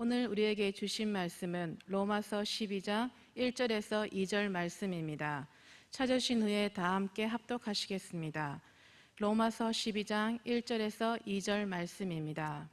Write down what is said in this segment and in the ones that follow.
오늘 우리에게 주신 말씀은 로마서 12장 1절에서 2절 말씀입니다. 찾으신 후에 다 함께 합독하시겠습니다. 로마서 12장 1절에서 2절 말씀입니다.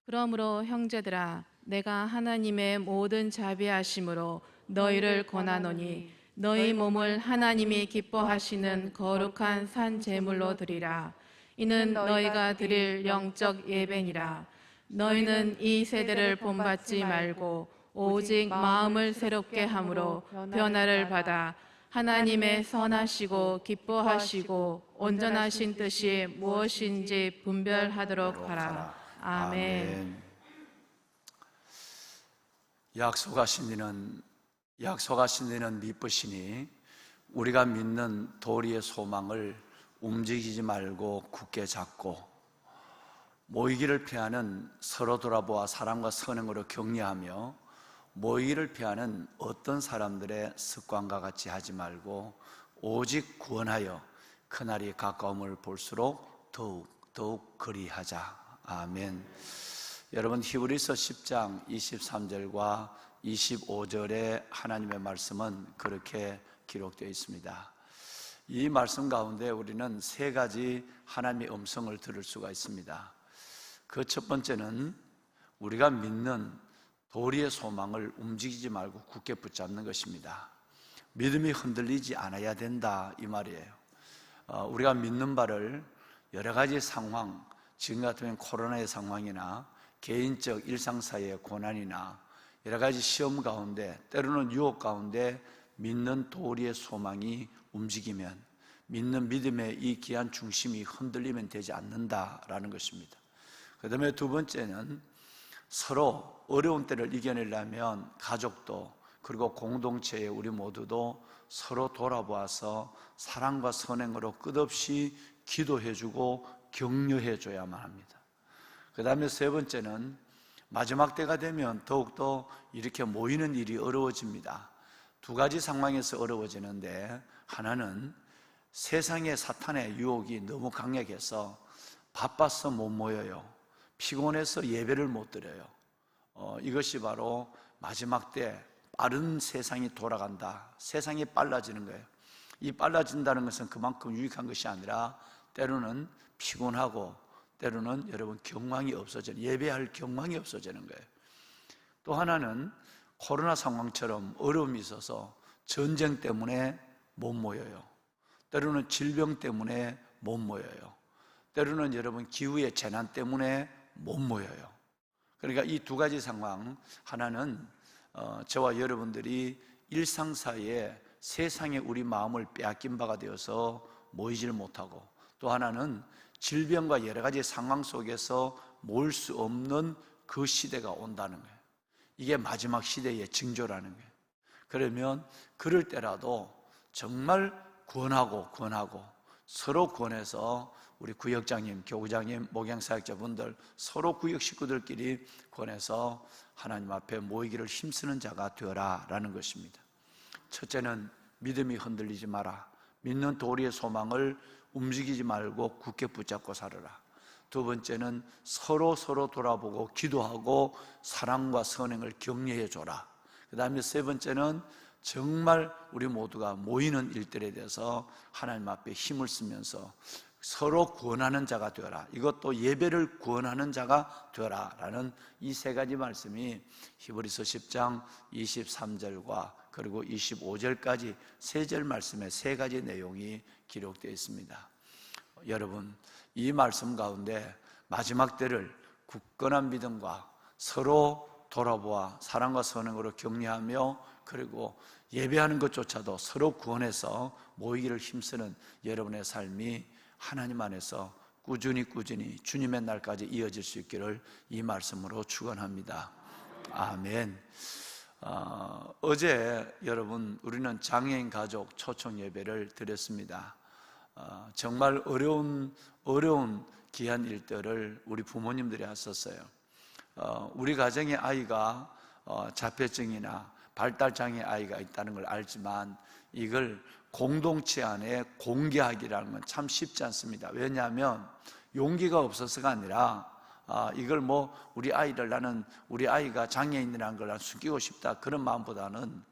그러므로 형제들아, 내가 하나님의 모든 자비하심으로 너희를 권하노니 너희 몸을 하나님이 기뻐하시는 거룩한 산 제물로 드리라. 이는 너희가 드릴 영적 예배니라. 너희는 이 세대를 본받지 말고 오직 마음을 새롭게 함으로 변화를 받아 하나님의 선하시고 기뻐하시고 온전하신 뜻이 무엇인지 분별하도록 하라. 아멘. 약속하신 이는 미쁘시니 우리가 믿는 도리의 소망을 움직이지 말고 굳게 잡고 모이기를 피하는 서로 돌아보아 사랑과 선행으로 격려하며 모이기를 피하는 어떤 사람들의 습관과 같이 하지 말고 오직 구원하여 그날이 가까움을 볼수록 더욱 그리하자. 아멘. 여러분, 히브리서 10장 23절과 25절의 하나님의 말씀은 그렇게 기록되어 있습니다. 이 말씀 가운데 우리는 세 가지 하나님의 음성을 들을 수가 있습니다. 그 첫 번째는 우리가 믿는 도리의 소망을 움직이지 말고 굳게 붙잡는 것입니다. 믿음이 흔들리지 않아야 된다, 이 말이에요. 우리가 믿는 바를 여러 가지 상황, 지금 같으면 코로나의 상황이나 개인적 일상사회의 고난이나 여러 가지 시험 가운데, 때로는 유혹 가운데 믿는 도리의 소망이 움직이면, 믿는 믿음의 이 귀한 중심이 흔들리면 되지 않는다라는 것입니다. 그 다음에 두 번째는 서로 어려운 때를 이겨내려면 가족도, 그리고 공동체의 우리 모두도 서로 돌아보아서 사랑과 선행으로 끝없이 기도해주고 격려해줘야만 합니다. 그 다음에 세 번째는 마지막 때가 되면 더욱더 이렇게 모이는 일이 어려워집니다. 두 가지 상황에서 어려워지는데, 하나는 세상의 사탄의 유혹이 너무 강력해서 바빠서 못 모여요. 피곤해서 예배를 못 드려요. 이것이 바로 마지막 때 빠른 세상이 돌아간다, 세상이 빨라지는 거예요. 이 빨라진다는 것은 그만큼 유익한 것이 아니라 때로는 피곤하고 때로는 여러분 경황이 없어지는, 예배할 경황이 없어지는 거예요. 또 하나는 코로나 상황처럼 어려움이 있어서 전쟁 때문에 못 모여요. 때로는 질병 때문에 못 모여요. 때로는 여러분 기후의 재난 때문에 못 모여요. 그러니까 이 두 가지 상황, 하나는 저와 여러분들이 일상사회에 세상에 우리 마음을 빼앗긴 바가 되어서 모이질 못하고, 또 하나는 질병과 여러 가지 상황 속에서 모일 수 없는 그 시대가 온다는 거예요. 이게 마지막 시대의 징조라는 거예요. 그러면 그럴 때라도 정말 구원하고 서로 구원해서 우리 구역장님, 교구장님, 목양사역자분들 서로 구역 식구들끼리 구원해서 하나님 앞에 모이기를 힘쓰는 자가 되어라 라는 것입니다. 첫째는 믿음이 흔들리지 마라. 믿는 도리의 소망을 움직이지 말고 굳게 붙잡고 살아라. 두 번째는 서로 돌아보고 기도하고 사랑과 선행을 격려해 줘라. 그 다음에 세 번째는 정말 우리 모두가 모이는 일들에 대해서 하나님 앞에 힘을 쓰면서 서로 구원하는 자가 되어라. 이것도 예배를 구원하는 자가 되어라 라는 이 세 가지 말씀이 히브리서 10장 23절과 그리고 25절까지 세 절 말씀에 세 가지 내용이 기록되어 있습니다. 여러분, 이 말씀 가운데 마지막 때를 굳건한 믿음과 서로 돌아보아 사랑과 선행으로 격려하며, 그리고 예배하는 것조차도 서로 구원해서 모이기를 힘쓰는 여러분의 삶이 하나님 안에서 꾸준히 주님의 날까지 이어질 수 있기를 이 말씀으로 축원합니다. 아멘. 어제 여러분, 우리는 장애인 가족 초청 예배를 드렸습니다. 정말 어려운 귀한 일들을 우리 부모님들이 하셨어요. 우리 가정의 아이가 자폐증이나 발달장애 아이가 있다는 걸 알지만 이걸 공동체 안에 공개하기라는 건 참 쉽지 않습니다. 왜냐하면 용기가 없어서가 아니라 이걸 뭐 우리 아이를 나는 우리 아이가 장애인이라는 걸 숨기고 싶다 그런 마음보다는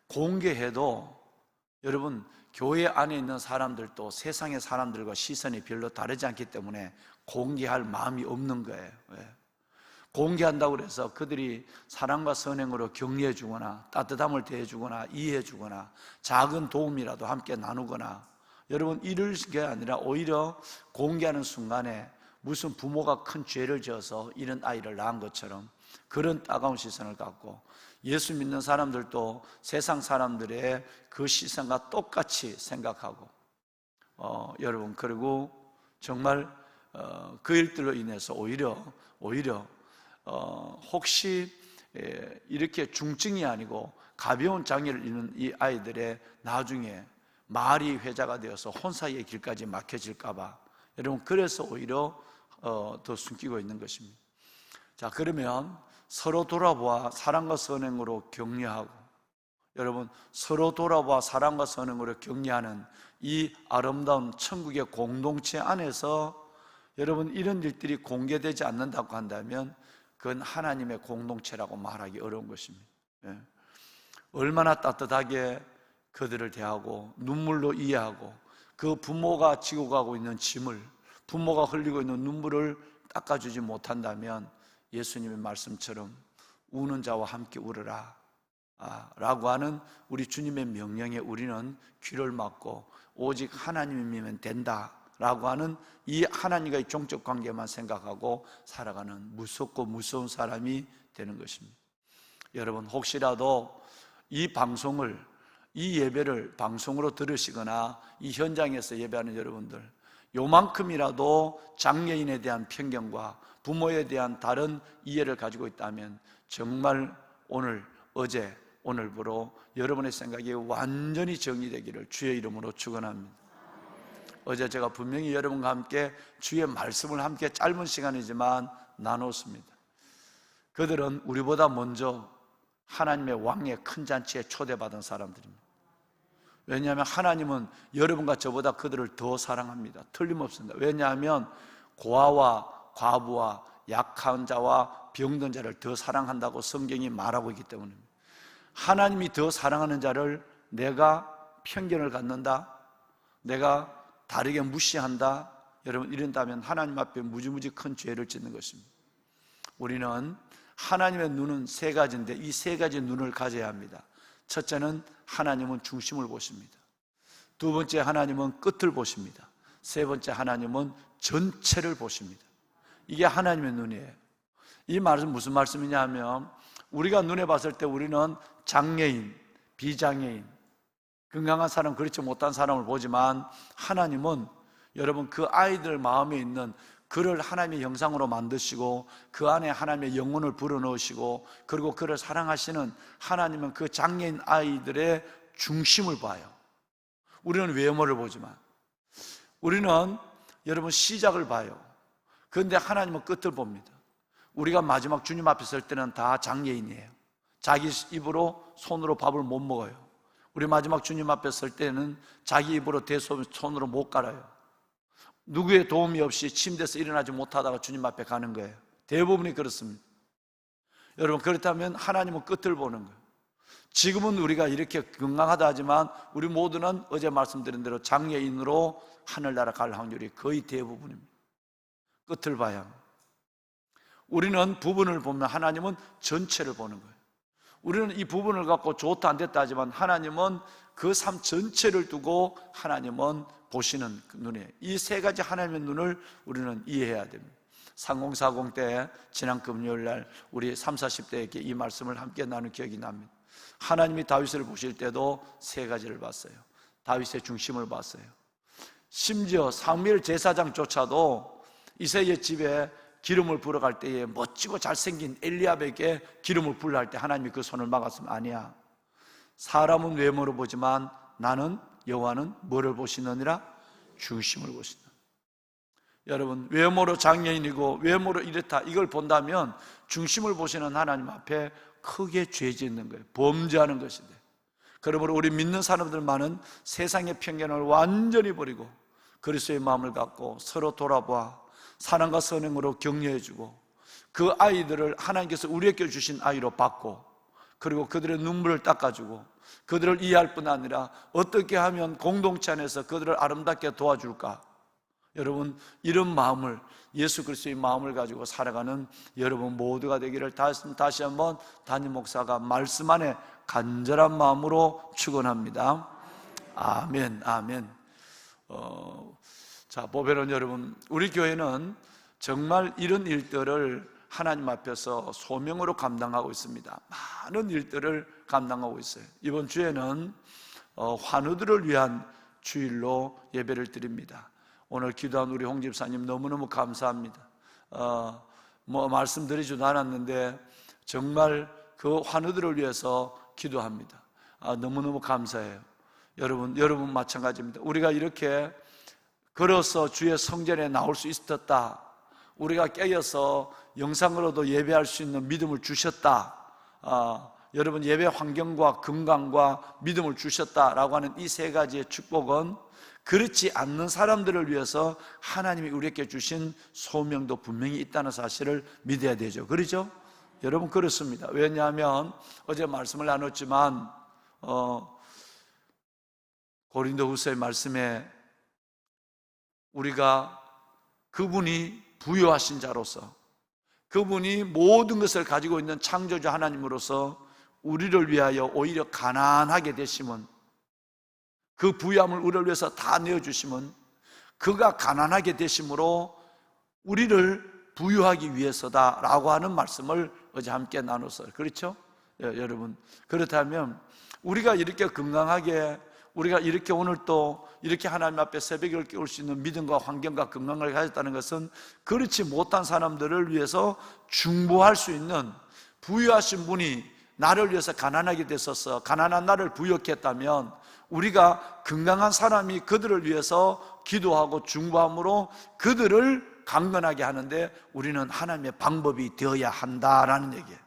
공개해도 여러분 교회 안에 있는 사람들도 세상의 사람들과 시선이 별로 다르지 않기 때문에 공개할 마음이 없는 거예요. 왜? 공개한다고 해서 그들이 사랑과 선행으로 격려해 주거나 따뜻함을 대해 주거나 이해해 주거나 작은 도움이라도 함께 나누거나 여러분 이럴 게 아니라 오히려 공개하는 순간에 무슨 부모가 큰 죄를 지어서 이런 아이를 낳은 것처럼 그런 따가운 시선을 갖고 예수 믿는 사람들도 세상 사람들의 그 시선과 똑같이 생각하고 여러분 그리고 정말 그 일들로 인해서 오히려 혹시 이렇게 중증이 아니고 가벼운 장애를 입는 이 아이들의 나중에 말이 회자가 되어서 혼사의 길까지 막혀질까 봐 여러분 그래서 오히려 더 숨기고 있는 것입니다. 자, 그러면 서로 돌아보아 사랑과 선행으로 격려하고 여러분 서로 돌아보아 사랑과 선행으로 격려하는 이 아름다운 천국의 공동체 안에서 여러분 이런 일들이 공개되지 않는다고 한다면 그건 하나님의 공동체라고 말하기 어려운 것입니다. 얼마나 따뜻하게 그들을 대하고 눈물로 이해하고 그 부모가 지고 가고 있는 짐을 부모가 흘리고 있는 눈물을 닦아주지 못한다면 예수님의 말씀처럼 우는 자와 함께 울으라 라고 하는 우리 주님의 명령에 우리는 귀를 막고 오직 하나님이면 된다 라고 하는 이 하나님과의 종적 관계만 생각하고 살아가는 무섭고 무서운 사람이 되는 것입니다. 여러분 혹시라도 이 방송을 이 예배를 방송으로 들으시거나 이 현장에서 예배하는 여러분들 요만큼이라도 장애인에 대한 편견과 부모에 대한 다른 이해를 가지고 있다면 정말 오늘 어제 오늘부로 여러분의 생각이 완전히 정리되기를 주의 이름으로 축원합니다. 어제 제가 분명히 여러분과 함께 주의 말씀을 함께 짧은 시간이지만 나눴습니다. 그들은 우리보다 먼저 하나님의 왕의 큰 잔치에 초대받은 사람들입니다. 왜냐하면 하나님은 여러분과 저보다 그들을 더 사랑합니다. 틀림없습니다. 왜냐하면 고아와 과부와 약한 자와 병든 자를 더 사랑한다고 성경이 말하고 있기 때문입니다. 하나님이 더 사랑하는 자를 내가 편견을 갖는다, 내가 다르게 무시한다, 여러분 이런다면 하나님 앞에 무지무지 큰 죄를 짓는 것입니다. 우리는 하나님의 눈은 세 가지인데 이 세 가지 눈을 가져야 합니다. 첫째는 하나님은 중심을 보십니다. 두 번째 하나님은 끝을 보십니다. 세 번째 하나님은 전체를 보십니다. 이게 하나님의 눈이에요. 이 말은 무슨 말씀이냐 하면 우리가 눈에 봤을 때 우리는 장애인, 비장애인, 건강한 사람, 그렇지 못한 사람을 보지만 하나님은 여러분 그 아이들 마음에 있는 그를 하나님의 형상으로 만드시고 그 안에 하나님의 영혼을 불어넣으시고 그리고 그를 사랑하시는 하나님은 그 장애인 아이들의 중심을 봐요. 우리는 외모를 보지만 우리는 여러분 시작을 봐요. 그런데 하나님은 끝을 봅니다. 우리가 마지막 주님 앞에 설 때는 다 장애인이에요. 자기 입으로 손으로 밥을 못 먹어요. 우리 마지막 주님 앞에 설 때는 자기 입으로 손으로 못 갈아요. 누구의 도움이 없이 침대에서 일어나지 못하다가 주님 앞에 가는 거예요. 대부분이 그렇습니다. 여러분 그렇다면 하나님은 끝을 보는 거예요. 지금은 우리가 이렇게 건강하다 하지만 우리 모두는 어제 말씀드린 대로 장애인으로 하늘나라 갈 확률이 거의 대부분입니다. 끝을 봐야 합니다. 우리는 부분을 보면 하나님은 전체를 보는 거예요. 우리는 이 부분을 갖고 좋다 안 됐다 하지만 하나님은 그 삶 전체를 두고 하나님은 보시는 눈에 이 세 가지 하나님의 눈을 우리는 이해해야 됩니다. 3040 때 지난 금요일 날 우리 30, 40대에게 이 말씀을 함께 나눈 기억이 납니다. 하나님이 다윗을 보실 때도 세 가지를 봤어요. 다윗의 중심을 봤어요. 심지어 사무엘 제사장조차도 이새의 집에 기름을 부러 갈 때에 멋지고 잘생긴 엘리압에게 기름을 부려 할 때 하나님이 그 손을 막았으면 아니야. 사람은 외모로 보지만 나는 여호와는 뭐를 보시느니라? 중심을 보신다. 여러분 외모로 장애인이고 외모로 이렇다 이걸 본다면 중심을 보시는 하나님 앞에 크게 죄 짓는 거예요. 범죄하는 것인데 그러므로 우리 믿는 사람들만은 세상의 편견을 완전히 버리고 그리스도의 마음을 갖고 서로 돌아보아 사랑과 선행으로 격려해주고 그 아이들을 하나님께서 우리에게 주신 아이로 받고 그리고 그들의 눈물을 닦아주고 그들을 이해할 뿐 아니라 어떻게 하면 공동체 안에서 그들을 아름답게 도와줄까? 여러분, 이런 마음을, 예수 그리스도의 마음을 가지고 살아가는 여러분 모두가 되기를 다시 한번 담임 목사가 말씀 안에 간절한 마음으로 축원합니다. 아멘, 아멘. 자, 보배는 여러분, 우리 교회는 정말 이런 일들을 하나님 앞에서 소명으로 감당하고 있습니다. 많은 일들을 감당하고 있어요. 이번 주에는 환우들을 위한 주일로 예배를 드립니다. 오늘 기도한 우리 홍 집사님 너무너무 감사합니다. 말씀드리지도 않았는데 정말 그 환우들을 위해서 기도합니다. 너무너무 감사해요. 여러분 마찬가지입니다. 우리가 이렇게 걸어서 주의 성전에 나올 수 있었다, 우리가 깨어서 영상으로도 예배할 수 있는 믿음을 주셨다, 여러분 예배 환경과 건강과 믿음을 주셨다라고 하는 이 세 가지의 축복은 그렇지 않는 사람들을 위해서 하나님이 우리에게 주신 소명도 분명히 있다는 사실을 믿어야 되죠. 그렇죠? 여러분 그렇습니다. 왜냐하면 어제 말씀을 나눴지만 고린도후서의 말씀에 우리가 그분이 부요하신 자로서, 그분이 모든 것을 가지고 있는 창조주 하나님으로서 우리를 위하여 오히려 가난하게 되심은, 그 부유함을 우리를 위해서 다 내어주심은 그가 가난하게 되심으로 우리를 부유하기 위해서다라고 하는 말씀을 어제 함께 나눴어요. 그렇죠? 여러분, 그렇다면 우리가 이렇게 건강하게, 우리가 이렇게 오늘 또 이렇게 하나님 앞에 새벽을 깨울 수 있는 믿음과 환경과 건강을 가졌다는 것은 그렇지 못한 사람들을 위해서 중보할 수 있는, 부유하신 분이 나를 위해서 가난하게 됐었어, 가난한 나를 부유케 했다면 우리가 건강한 사람이 그들을 위해서 기도하고 중보함으로 그들을 강건하게 하는데 우리는 하나님의 방법이 되어야 한다라는 얘기예요.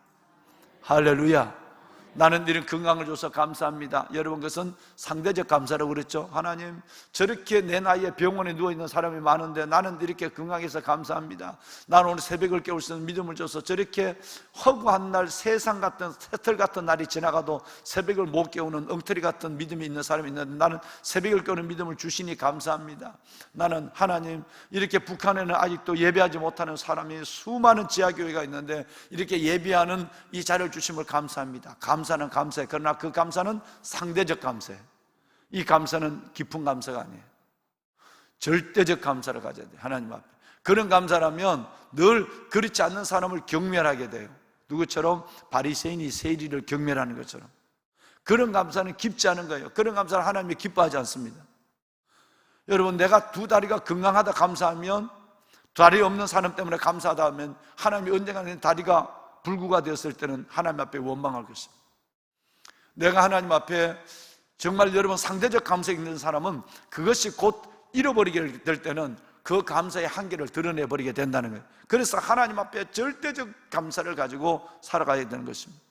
할렐루야. 나는 이런 건강을 줘서 감사합니다. 여러분, 그것은 상대적 감사라고 그랬죠. 하나님, 저렇게 내 나이에 병원에 누워있는 사람이 많은데 나는 이렇게 건강해서 감사합니다. 나는 오늘 새벽을 깨울 수 있는 믿음을 줘서, 저렇게 허구한 날, 세상 같은, 새털 같은 날이 지나가도 새벽을 못 깨우는 엉터리 같은 믿음이 있는 사람이 있는데 나는 새벽을 깨우는 믿음을 주시니 감사합니다. 나는 하나님, 이렇게 북한에는 아직도 예배하지 못하는 사람이 수많은 지하교회가 있는데 이렇게 예배하는 이 자리를 주심을 감사합니다. 감사는 감사해. 그러나 그 감사는 상대적 감사해. 이 감사는 깊은 감사가 아니에요. 절대적 감사를 가져야 돼요. 하나님 앞에. 그런 감사라면 늘 그렇지 않는 사람을 경멸하게 돼요. 누구처럼? 바리새인이 세리를 경멸하는 것처럼. 그런 감사는 깊지 않은 거예요. 그런 감사를 하나님이 기뻐하지 않습니다. 여러분, 내가 두 다리가 건강하다 감사하면, 다리 없는 사람 때문에 감사하다 하면 하나님이 언젠가 내 다리가 불구가 되었을 때는 하나님 앞에 원망할 것입니다. 내가 하나님 앞에 정말 여러분 상대적 감사가 있는 사람은 그것이 곧 잃어버리게 될 때는 그 감사의 한계를 드러내버리게 된다는 거예요. 그래서 하나님 앞에 절대적 감사를 가지고 살아가야 되는 것입니다.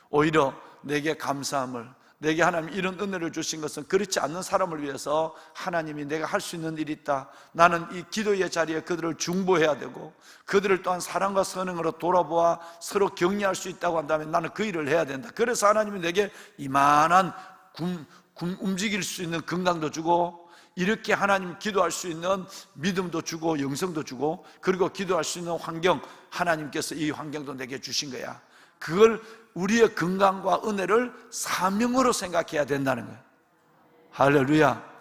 오히려 내게 감사함을, 내게 하나님 이런 은혜를 주신 것은 그렇지 않는 사람을 위해서 하나님이 내가 할 수 있는 일이 있다, 나는 이 기도의 자리에 그들을 중보해야 되고 그들을 또한 사랑과 선행으로 돌아보아 서로 격려할 수 있다고 한다면 나는 그 일을 해야 된다. 그래서 하나님이 내게 이만한 움직일 수 있는 건강도 주고, 이렇게 하나님 기도할 수 있는 믿음도 주고 영성도 주고, 그리고 기도할 수 있는 환경, 하나님께서 이 환경도 내게 주신 거야. 그걸 우리의 건강과 은혜를 사명으로 생각해야 된다는 거예요. 할렐루야.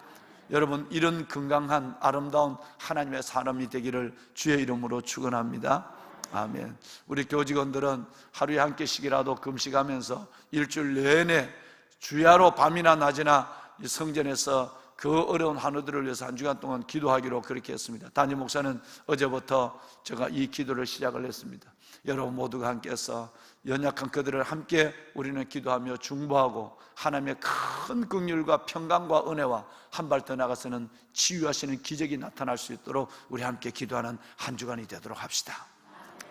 여러분, 이런 건강한 아름다운 하나님의 사람이 되기를 주의 이름으로 축원합니다. 아멘. 우리 교직원들은 하루에 한 끼씩이라도 금식하면서 일주일 내내 주야로 밤이나 낮이나 성전에서 그 어려운 환우들을 위해서 한 주간 동안 기도하기로 그렇게 했습니다. 담임 목사는 어제부터 제가 이 기도를 시작을 했습니다. 여러분 모두가 함께해서 연약한 그들을 함께 우리는 기도하며 중보하고 하나님의 큰 긍휼과 평강과 은혜와 한 발 더 나가서는 치유하시는 기적이 나타날 수 있도록 우리 함께 기도하는 한 주간이 되도록 합시다.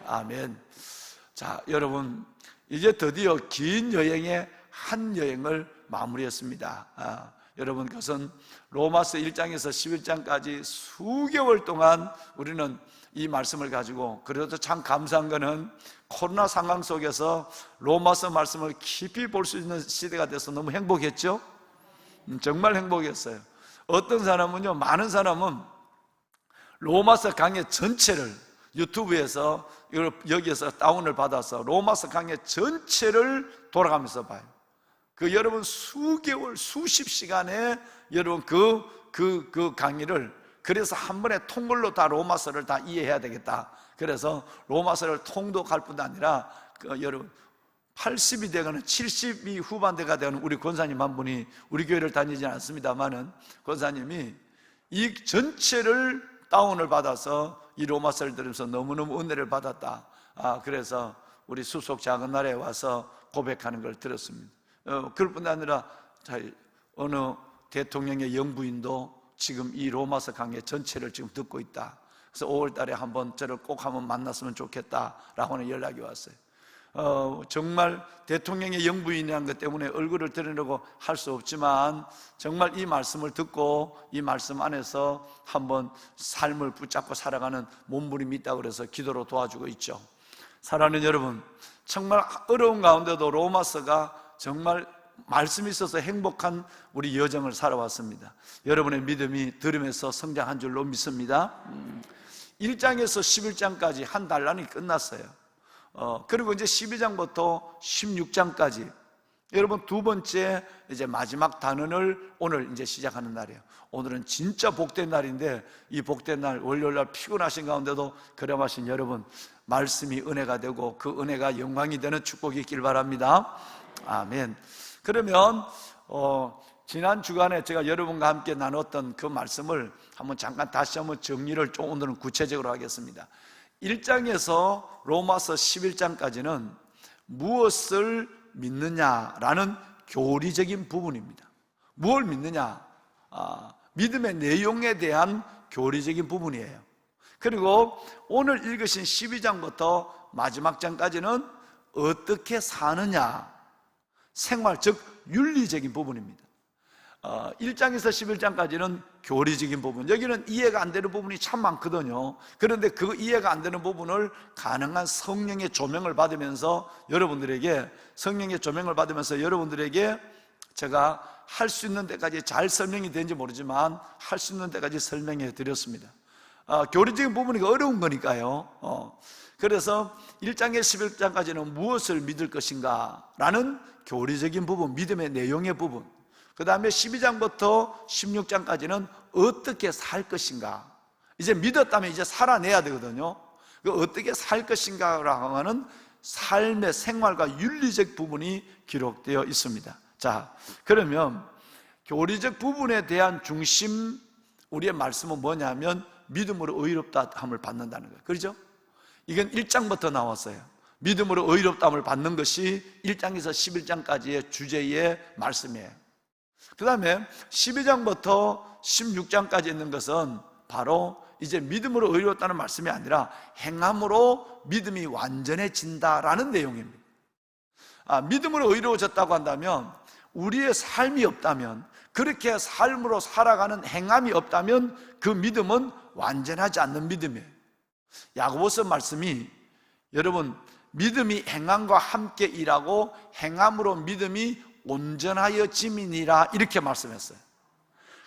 아멘. 자, 여러분, 이제 드디어 긴 여행의 한 여행을 마무리했습니다. 여러분, 그것은 로마서 1장에서 11장까지 수개월 동안 우리는 이 말씀을 가지고, 그래도 참 감사한 것은 코로나 상황 속에서 로마서 말씀을 깊이 볼 수 있는 시대가 돼서 너무 행복했죠? 정말 행복했어요. 어떤 사람은요, 많은 사람은 로마서 강의 전체를 유튜브에서, 여기에서 다운을 받아서 로마서 강의 전체를 돌아가면서 봐요. 여러분 수개월, 수십 시간에 여러분 그 강의를, 그래서 한 번에 통글로 다 로마서를 다 이해해야 되겠다. 그래서 로마서를 통독할 뿐 아니라 여러분 80이 되거나 70이 후반대가 되는 우리 권사님 한 분이, 우리 교회를 다니지 않습니다만은 권사님이 이 전체를 다운을 받아서 이 로마서를 들으면서 너무너무 은혜를 받았다. 그래서 우리 수속 작은 나라에 와서 고백하는 걸 들었습니다. 그럴 뿐 아니라 어느 대통령의 영부인도 지금 이 로마서 강의 전체를 지금 듣고 있다. 그래서 5월 달에 한번 저를 꼭 한번 만났으면 좋겠다라고 하는 연락이 왔어요. 정말 대통령의 영부인이라는 것 때문에 얼굴을 드리려고 할 수 없지만, 정말 이 말씀을 듣고 이 말씀 안에서 한번 삶을 붙잡고 살아가는 몸부림이 있다고 그래서 기도로 도와주고 있죠. 사랑하는 여러분, 정말 어려운 가운데도 로마서가 정말 말씀이 있어서 행복한 우리 여정을 살아왔습니다. 여러분의 믿음이 들으면서 성장한 줄로 믿습니다. 1장에서 11장까지 한 단락이 끝났어요. 그리고 이제 12장부터 16장까지 여러분 두 번째 이제 마지막 단원을 오늘 이제 시작하는 날이에요. 오늘은 진짜 복된 날인데, 이 복된 날 월요일날 피곤하신 가운데도 그рем하신 여러분, 말씀이 은혜가 되고 그 은혜가 영광이 되는 축복이 있길 바랍니다. 아멘. 그러면 지난 주간에 제가 여러분과 함께 나눴던 그 말씀을 한번 잠깐 다시 한번 정리를 좀 오늘은 구체적으로 하겠습니다. 1장에서 로마서 11장까지는 무엇을 믿느냐라는 교리적인 부분입니다. 무엇을 믿느냐? 믿음의 내용에 대한 교리적인 부분이에요. 그리고 오늘 읽으신 12장부터 마지막 장까지는 어떻게 사느냐, 생활, 즉 윤리적인 부분입니다. 1장에서 11장까지는 교리적인 부분, 여기는 이해가 안 되는 부분이 참 많거든요. 그런데 그 이해가 안 되는 부분을 가능한 성령의 조명을 받으면서 여러분들에게 제가 할 수 있는 데까지 잘 설명이 되는지 모르지만 할 수 있는 데까지 설명해 드렸습니다. 교리적인 부분이 어려운 거니까요. 그래서 1장에서 11장까지는 무엇을 믿을 것인가 라는 교리적인 부분, 믿음의 내용의 부분, 그 다음에 12장부터 16장까지는 어떻게 살 것인가, 이제 믿었다면 이제 살아내야 되거든요. 어떻게 살 것인가라고 하는 삶의 생활과 윤리적 부분이 기록되어 있습니다. 자, 그러면 교리적 부분에 대한 중심, 우리의 말씀은 뭐냐면 믿음으로 의롭다함을 받는다는 거예요. 그렇죠? 이건 1장부터 나왔어요. 믿음으로 의롭다함을 받는 것이 1장에서 11장까지의 주제의 말씀이에요. 그 다음에 12장부터 16장까지 있는 것은 바로 이제 믿음으로 의롭다는 말씀이 아니라 행함으로 믿음이 완전해진다라는 내용입니다. 믿음으로 의로워졌다고 한다면, 우리의 삶이 없다면, 그렇게 삶으로 살아가는 행함이 없다면 그 믿음은 완전하지 않는 믿음이에요. 야고보서 말씀이, 여러분, 믿음이 행함과 함께 일하고 행함으로 믿음이 온전하여 짐이니라, 이렇게 말씀했어요.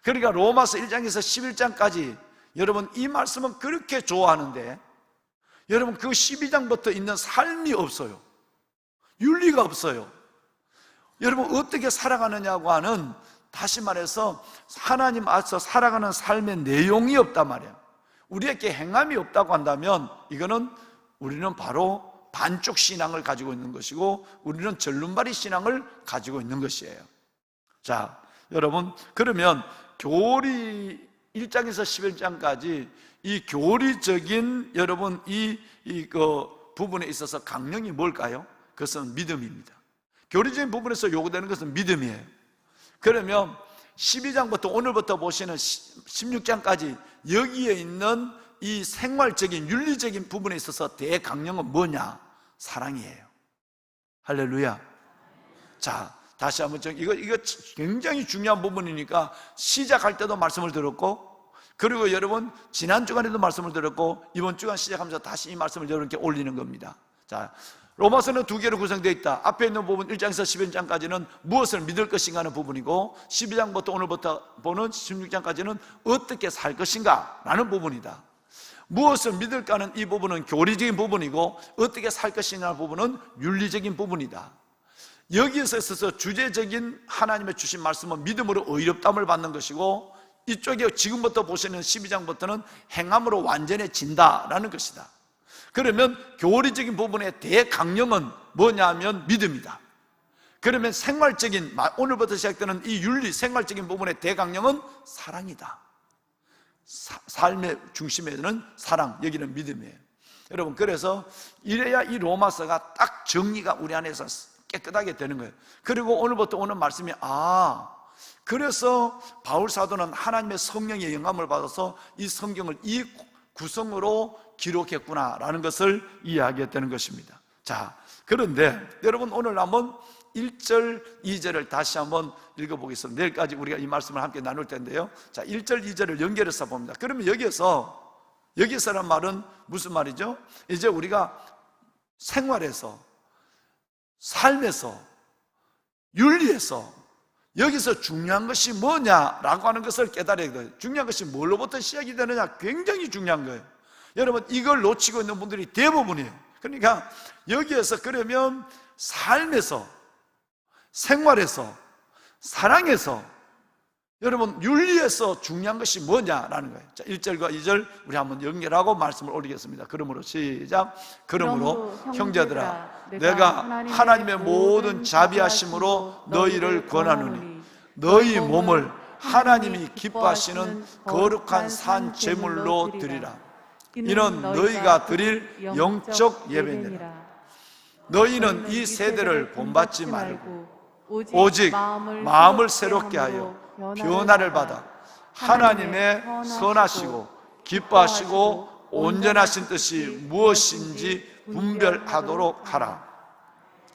그러니까 로마서 1장에서 11장까지 여러분 이 말씀은 그렇게 좋아하는데, 여러분 그 12장부터 있는 삶이 없어요. 윤리가 없어요. 여러분 어떻게 살아가느냐고 하는, 다시 말해서 하나님 앞에서 살아가는 삶의 내용이 없단 말이에요. 우리에게 행함이 없다고 한다면 이거는 우리는 바로 반쪽 신앙을 가지고 있는 것이고, 우리는 절름발이 신앙을 가지고 있는 것이에요. 자, 여러분, 그러면 교리 1장에서 11장까지 이 교리적인 여러분 그 부분에 있어서 강령이 뭘까요? 그것은 믿음입니다. 교리적인 부분에서 요구되는 것은 믿음이에요. 그러면 12장부터 오늘부터 보시는 16장까지 여기에 있는 이 생활적인 윤리적인 부분에 있어서 대강령은 뭐냐? 사랑이에요. 할렐루야. 자, 다시 한번 이거 굉장히 중요한 부분이니까 시작할 때도 말씀을 들었고, 그리고 여러분 지난 주간에도 말씀을 들었고, 이번 주간 시작하면서 다시 이 말씀을 여러분께 올리는 겁니다. 자, 로마서는 두 개로 구성되어 있다. 앞에 있는 부분 1장에서 11장까지는 무엇을 믿을 것인가 하는 부분이고, 12장부터 오늘부터 보는 16장까지는 어떻게 살 것인가 라는 부분이다. 무엇을 믿을까 하는 이 부분은 교리적인 부분이고, 어떻게 살 것인가 하는 부분은 윤리적인 부분이다. 여기에서 있어서 주제적인 하나님의 주신 말씀은 믿음으로 의롭다함을 받는 것이고, 이쪽에 지금부터 보시는 12장부터는 행함으로 완전해진다라는 것이다. 그러면 교리적인 부분의 대강령은 뭐냐면 믿음이다. 그러면 생활적인, 오늘부터 시작되는 이 윤리 생활적인 부분의 대강령은 사랑이다. 삶의 중심에는 사랑, 여기는 믿음이에요. 여러분, 그래서 이래야 이 로마서가 딱 정리가 우리 안에서 깨끗하게 되는 거예요. 그리고 오늘부터 오는 말씀이, 그래서 바울 사도는 하나님의 성령의 영감을 받아서 이 성경을 이 구성으로 기록했구나라는 것을 이해하게 되는 것입니다. 자, 그런데 여러분, 오늘 한번 1절, 2절을 다시 한번 읽어보겠습니다. 내일까지 우리가 이 말씀을 함께 나눌 텐데요. 자, 1절, 2절을 연결해서 봅니다. 그러면 여기서란 말은 무슨 말이죠? 이제 우리가 생활에서, 삶에서, 윤리에서 여기서 중요한 것이 뭐냐라고 하는 것을 깨달아야 돼요. 중요한 것이 뭘로부터 시작이 되느냐, 굉장히 중요한 거예요. 여러분, 이걸 놓치고 있는 분들이 대부분이에요. 그러니까 여기에서 그러면 삶에서, 생활에서, 사랑에서, 여러분 윤리에서 중요한 것이 뭐냐라는 거예요. 자, 1절과 2절 우리 한번 연결하고 말씀을 올리겠습니다. 그러므로 시작. 그러므로 형제들아, 내가 하나님의 모든 자비하심으로 너희를 권하노니 너희 몸을 하나님이 기뻐하시는 거룩한 산 제물로 드리라. 이는 너희가 드릴 영적 예배니라. 너희는 이 세대를 본받지 말고 오직 마음을 새롭게 하여 변화를 받아 하나님의 선하시고 기뻐하시고 온전하신 뜻이 무엇인지 분별하도록 하라.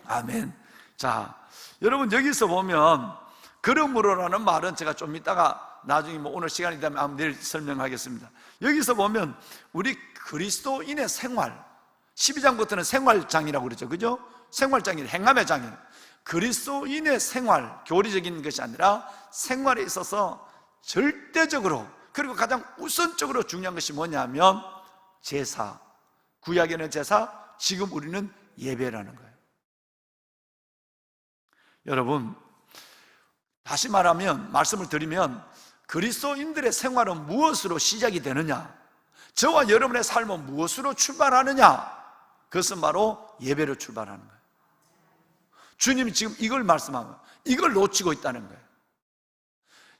아멘. 자, 여러분, 여기서 보면 그러므로라는 말은 제가 좀 이따가 나중에 오늘 시간이 되면 아마 내일 설명하겠습니다. 여기서 보면 우리 그리스도인의 생활, 12장부터는 생활장이라고 그러죠. 그죠? 생활장이 행함의 장이에요. 그리스도인의 생활, 교리적인 것이 아니라 생활에 있어서 절대적으로, 그리고 가장 우선적으로 중요한 것이 뭐냐면 제사, 구약에는 제사, 지금 우리는 예배라는 거예요. 여러분, 다시 말하면, 말씀을 드리면 그리스도인들의 생활은 무엇으로 시작이 되느냐, 저와 여러분의 삶은 무엇으로 출발하느냐, 그것은 바로 예배로 출발하는 거예요. 주님이 지금 이걸 말씀하는 거예요. 이걸 놓치고 있다는 거예요.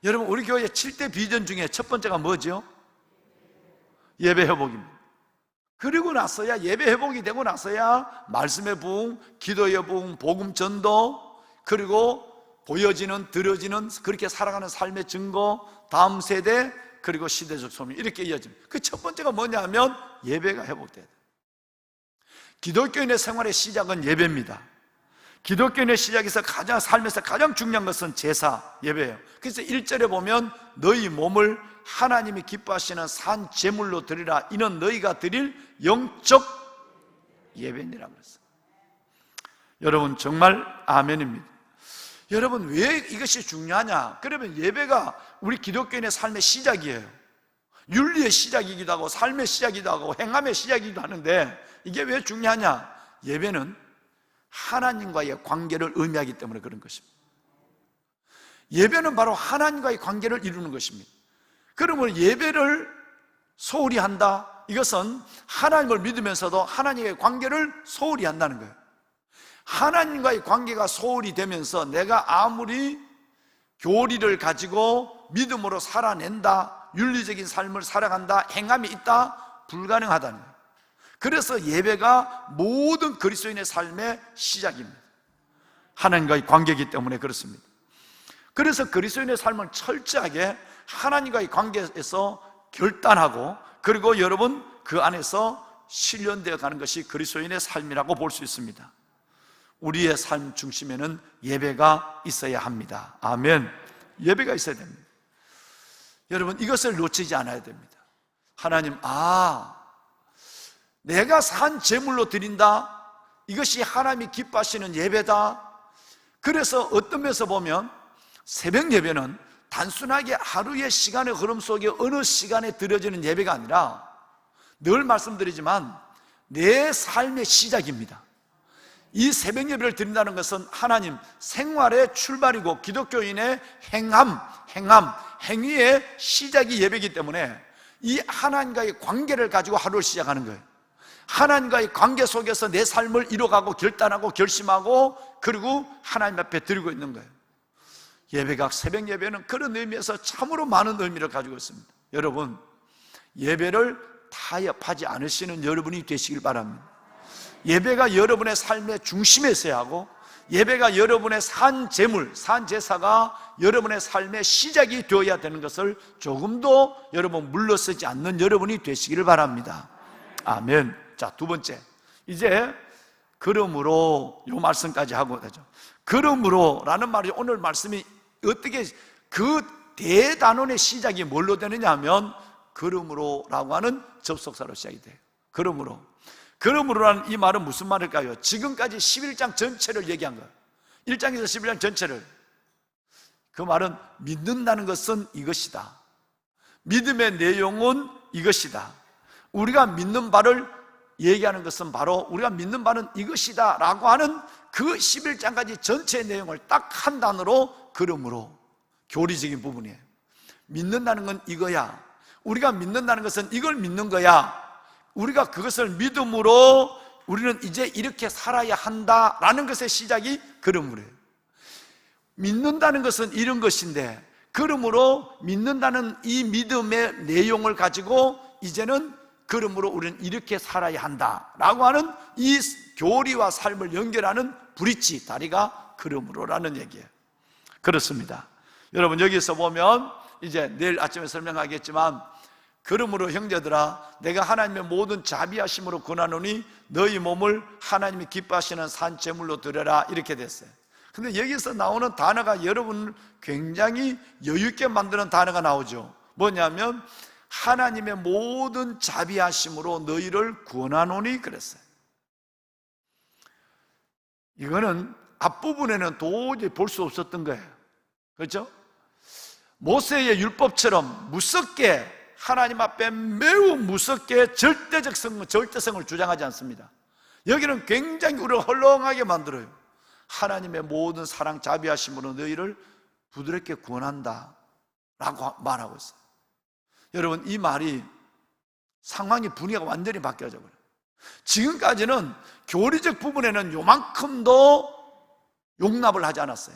여러분, 우리 교회 7대 비전 중에 첫 번째가 뭐죠? 예배 회복입니다. 그리고 나서야, 예배 회복이 되고 나서야 말씀의 부흥, 기도의 부흥, 복음 전도, 그리고 보여지는, 들어지는, 그렇게 살아가는 삶의 증거, 다음 세대, 그리고 시대적 소명, 이렇게 이어집니다. 그 첫 번째가 뭐냐면 예배가 회복돼야 돼요. 기독교인의 생활의 시작은 예배입니다. 기독교인의 시작에서 가장, 삶에서 가장 중요한 것은 제사, 예배예요. 그래서 1절에 보면 너희 몸을 하나님이 기뻐하시는 산 제물로 드리라. 이는 너희가 드릴 영적 예배니라 그랬어요. 여러분, 정말 아멘입니다. 여러분, 왜 이것이 중요하냐? 그러면 예배가 우리 기독교인의 삶의 시작이에요. 윤리의 시작이기도 하고 삶의 시작이기도 하고 행함의 시작이기도 하는데, 이게 왜 중요하냐? 예배는 하나님과의 관계를 의미하기 때문에 그런 것입니다. 예배는 바로 하나님과의 관계를 이루는 것입니다. 그러면 예배를 소홀히 한다, 이것은 하나님을 믿으면서도 하나님과의 관계를 소홀히 한다는 거예요. 하나님과의 관계가 소홀히 되면서 내가 아무리 교리를 가지고 믿음으로 살아낸다, 윤리적인 삶을 살아간다, 행함이 있다, 불가능하다는 거예요. 그래서 예배가 모든 그리스도인의 삶의 시작입니다. 하나님과의 관계이기 때문에 그렇습니다. 그래서 그리스도인의 삶은 철저하게 하나님과의 관계에서 결단하고, 그리고 여러분 그 안에서 실현되어 가는 것이 그리스도인의 삶이라고 볼 수 있습니다. 우리의 삶 중심에는 예배가 있어야 합니다. 아멘. 예배가 있어야 됩니다. 여러분, 이것을 놓치지 않아야 됩니다. 하나님, 내가 산 제물로 드린다, 이것이 하나님이 기뻐하시는 예배다. 그래서 어떤 면에서 보면 새벽 예배는 단순하게 하루의 시간의 흐름 속에 어느 시간에 드려지는 예배가 아니라 늘 말씀드리지만 내 삶의 시작입니다. 이 새벽 예배를 드린다는 것은 하나님 생활의 출발이고 기독교인의 행위의 시작이 예배이기 때문에 이 하나님과의 관계를 가지고 하루를 시작하는 거예요. 하나님과의 관계 속에서 내 삶을 이뤄가고 결단하고 결심하고 그리고 하나님 앞에 드리고 있는 거예요. 예배가, 새벽 예배는 그런 의미에서 참으로 많은 의미를 가지고 있습니다. 여러분, 예배를 타협하지 않으시는 여러분이 되시길 바랍니다. 예배가 여러분의 삶의 중심에 있어야 하고, 예배가 여러분의 산 제물, 산 제사가 여러분의 삶의 시작이 되어야 되는 것을 조금도 여러분 물러서지 않는 여러분이 되시기를 바랍니다. 아멘. 자, 두 번째, 이제 그러므로 요 말씀까지 하고 되죠. 그러므로 라는 말이, 오늘 말씀이 어떻게 그 대단원의 시작이 뭘로 되느냐 하면 그러므로 라고 하는 접속사로 시작이 돼요. 그러므로라는 이 말은 무슨 말일까요? 지금까지 11장 전체를 얘기한 거예요. 1장에서 11장 전체를. 그 말은 믿는다는 것은 이것이다, 믿음의 내용은 이것이다, 우리가 믿는 바를 얘기하는 것은 바로 우리가 믿는 바는 이것이다 라고 하는 그 11장까지 전체의 내용을 딱 한 단어로 그러므로, 교리적인 부분이에요. 믿는다는 건 이거야, 우리가 믿는다는 것은 이걸 믿는 거야, 우리가 그것을 믿음으로 우리는 이제 이렇게 살아야 한다라는 것의 시작이 그러므로예요. 믿는다는 것은 이런 것인데, 그러므로 믿는다는 이 믿음의 내용을 가지고 이제는 그러므로 우리는 이렇게 살아야 한다라고 하는 이 교리와 삶을 연결하는 브릿지, 다리가 그러므로라는 얘기예요. 그렇습니다. 여러분, 여기서 보면 이제 내일 아침에 설명하겠지만, 그러므로 형제들아, 내가 하나님의 모든 자비하심으로 권하노니 너희 몸을 하나님이 기뻐하시는 산 제물로 드려라, 이렇게 됐어요. 근데 여기서 나오는 단어가 여러분을 굉장히 여유 있게 만드는 단어가 나오죠. 뭐냐면 하나님의 모든 자비하심으로 너희를 권하노니 그랬어요. 이거는 앞부분에는 도저히 볼 수 없었던 거예요. 그렇죠? 모세의 율법처럼 무섭게, 하나님 앞에 매우 무섭게 절대성을 주장하지 않습니다. 여기는 굉장히 우리를 헐렁하게 만들어요. 하나님의 모든 사랑 자비하심으로 너희를 부드럽게 구원한다 라고 말하고 있어요. 여러분, 이 말이 상황의 분위기가 완전히 바뀌어져 버려요. 지금까지는 교리적 부분에는 요만큼도 용납을 하지 않았어요.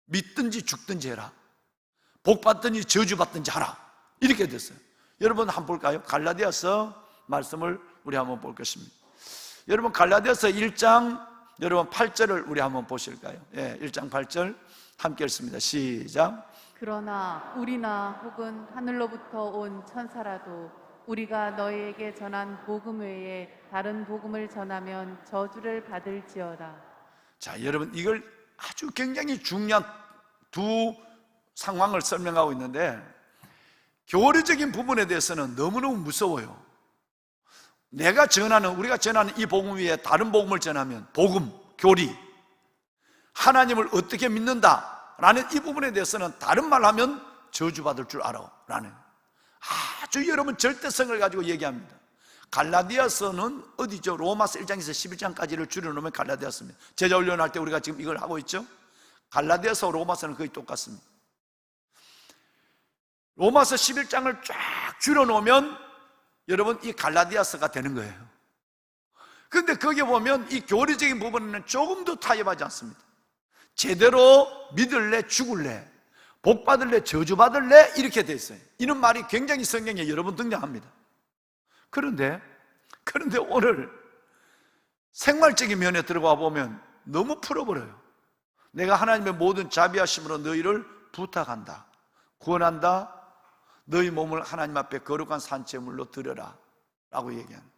믿든지 죽든지 해라, 복받든지 저주받든지 하라, 이렇게 됐어요. 여러분 한번 볼까요? 갈라디아서 말씀을 우리 한번 볼 것입니다. 여러분, 갈라디아서 1장 여러분 8절을 우리 한번 보실까요? 1장 8절 함께 읽습니다. 시작. 그러나 우리나 혹은 하늘로부터 온 천사라도 우리가 너희에게 전한 복음 외에 다른 복음을 전하면 저주를 받을지어다. 자, 여러분, 이걸 아주 굉장히 중요한 두 상황을 설명하고 있는데, 교리적인 부분에 대해서는 너무너무 무서워요. 우리가 전하는 이 복음 위에 다른 복음을 전하면, 복음, 교리, 하나님을 어떻게 믿는다라는 이 부분에 대해서는 다른 말 하면 저주받을 줄 알아 라는 아주 여러분 절대성을 가지고 얘기합니다. 갈라디아서는 어디죠? 로마서 1장에서 11장까지를 줄여놓으면 갈라디아서입니다. 제자 훈련할 때 우리가 지금 이걸 하고 있죠? 갈라디아서 로마서는 거의 똑같습니다. 로마서 11장을 쫙 줄여놓으면 여러분 이 갈라디아서가 되는 거예요. 그런데 거기에 보면 이 교리적인 부분에는 조금도 타협하지 않습니다. 제대로 믿을래 죽을래, 복받을래 저주받을래, 이렇게 돼 있어요. 이런 말이 굉장히 성경에 여러 번 등장합니다. 그런데 오늘 생활적인 면에 들어가 보면 너무 풀어버려요. 내가 하나님의 모든 자비하심으로 너희를 부탁한다, 구원한다, 너희 몸을 하나님 앞에 거룩한 산제물로 드려라 라고 얘기합니다.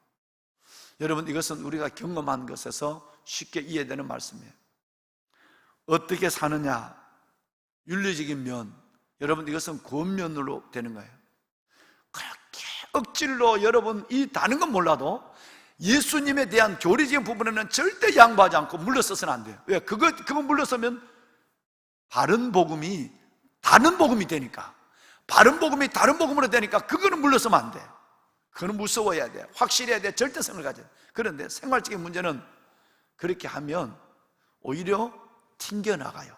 여러분, 이것은 우리가 경험한 것에서 쉽게 이해되는 말씀이에요. 어떻게 사느냐? 윤리적인 면, 여러분 이것은 권면으로 되는 거예요. 그렇게 억지로 여러분 이 다른 건 몰라도 예수님에 대한 교리적인 부분에는 절대 양보하지 않고 물러서서는 안 돼요. 왜? 그거 물러서면 바른 복음이 다른 복음이 되니까, 바른 복음이 다른 복음으로 되니까 그거는 물러서면 안 돼. 그거는 무서워해야 돼. 확실해야 돼. 절대성을 가져야 돼. 그런데 생활적인 문제는 그렇게 하면 오히려 튕겨나가요.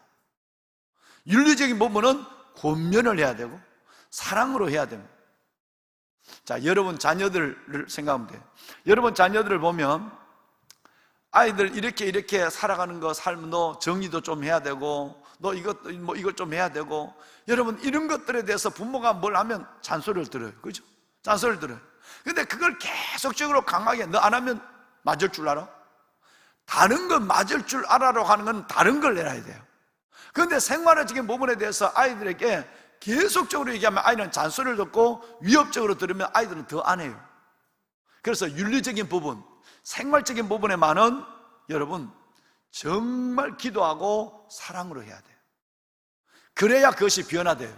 윤리적인 부분은 권면을 해야 되고 사랑으로 해야 됩니다. 자, 여러분 자녀들을 생각하면 돼요. 여러분 자녀들을 보면 아이들 이렇게 살아가는 거, 삶도 정리도 좀 해야 되고, 너 이것 좀 해야 되고, 여러분 이런 것들에 대해서 부모가 뭘 하면 잔소리를 들어요. 그죠? 잔소리를 들어요. 근데 그걸 계속적으로 강하게 너 안 하면 맞을 줄 알아? 다른 건 맞을 줄 알아라고 하는 건 다른 걸 내놔야 돼요. 그런데 생활적인 부분에 대해서 아이들에게 계속적으로 얘기하면 아이는 잔소리를 듣고, 위협적으로 들으면 아이들은 더 안 해요. 그래서 윤리적인 부분, 생활적인 부분에만은 여러분 정말 기도하고 사랑으로 해야 돼요. 그래야 그것이 변화돼요.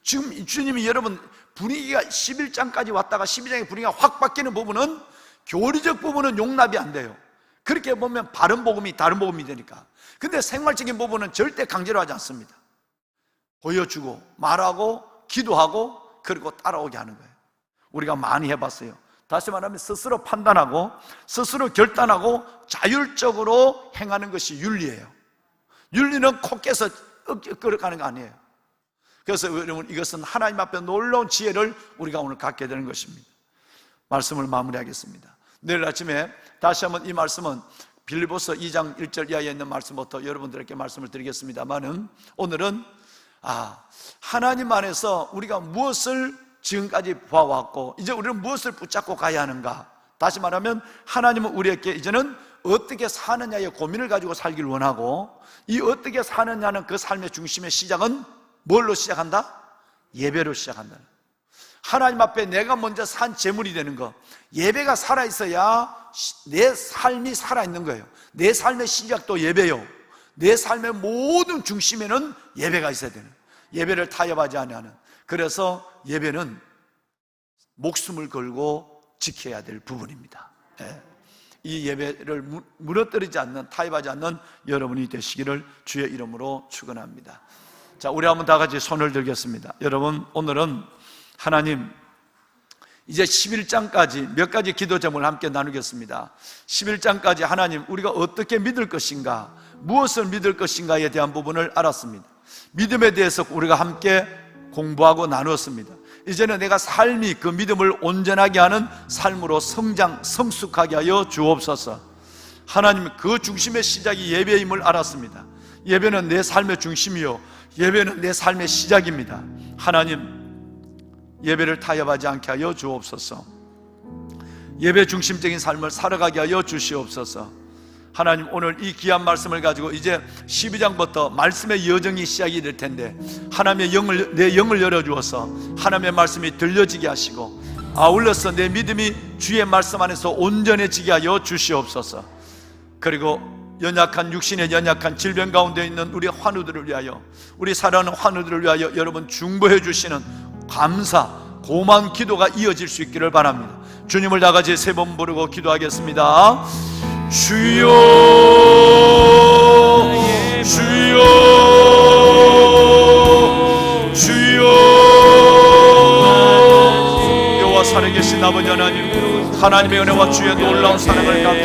지금 주님이 여러분 분위기가 11장까지 왔다가 12장의 분위기가 확 바뀌는 부분은, 교리적 부분은 용납이 안 돼요. 그렇게 보면 바른 복음이 다른 복음이 되니까. 근데 생활적인 부분은 절대 강제로 하지 않습니다. 보여주고 말하고 기도하고 그리고 따라오게 하는 거예요. 우리가 많이 해봤어요. 다시 말하면 스스로 판단하고 스스로 결단하고 자율적으로 행하는 것이 윤리예요. 윤리는 코 깨서 끌어가는 거 아니에요. 그래서 여러분 이것은 하나님 앞에 놀라운 지혜를 우리가 오늘 갖게 되는 것입니다. 말씀을 마무리하겠습니다. 내일 아침에 다시 한번 이 말씀은 빌립보서 2장 1절 이하에 있는 말씀부터 여러분들에게 말씀을 드리겠습니다만은, 오늘은 하나님 안에서 우리가 무엇을 지금까지 봐왔고 이제 우리는 무엇을 붙잡고 가야 하는가. 다시 말하면 하나님은 우리에게 이제는 어떻게 사느냐의 고민을 가지고 살기를 원하고, 이 어떻게 사느냐는 그 삶의 중심의 시작은 뭘로 시작한다? 예배로 시작한다. 하나님 앞에 내가 먼저 산 제물이 되는 거, 예배가 살아있어야 내 삶이 살아있는 거예요. 내 삶의 시작도 예배요. 내 삶의 모든 중심에는 예배가 있어야 되는, 예배를 타협하지 않는. 그래서 예배는 목숨을 걸고 지켜야 될 부분입니다. 이 예배를 무너뜨리지 않는, 타협하지 않는 여러분이 되시기를 주의 이름으로 축원합니다. 자, 우리 한번 다 같이 손을 들겠습니다. 여러분, 오늘은 하나님 이제 11장까지 몇 가지 기도 제목을 함께 나누겠습니다. 11장까지 하나님 우리가 어떻게 믿을 것인가, 무엇을 믿을 것인가에 대한 부분을 알았습니다. 믿음에 대해서 우리가 함께 공부하고 나누었습니다. 이제는 내가 삶이 그 믿음을 온전하게 하는 삶으로 성숙하게 하여 주옵소서. 하나님, 그 중심의 시작이 예배임을 알았습니다. 예배는 내 삶의 중심이요, 예배는 내 삶의 시작입니다. 하나님, 예배를 타협하지 않게 하여 주옵소서. 예배 중심적인 삶을 살아가게 하여 주시옵소서. 하나님, 오늘 이 귀한 말씀을 가지고 이제 12장부터 말씀의 여정이 시작이 될 텐데, 하나님의 내 영을 열어주어서 하나님의 말씀이 들려지게 하시고, 아울러서 내 믿음이 주의 말씀 안에서 온전해지게 하여 주시옵소서. 그리고 연약한, 육신의 연약한 질병 가운데 있는 우리 환우들을 위하여, 우리 사랑하는 환우들을 위하여 여러분 중보해 주시는 감사, 고마운 기도가 이어질 수 있기를 바랍니다. 주님을 다 같이 세 번 부르고 기도하겠습니다. 주여, 주여, 주여. 여호와 살아계신 아버지 하나님, 하나님의 은혜와 주의 놀라운 사랑을 감사합니다.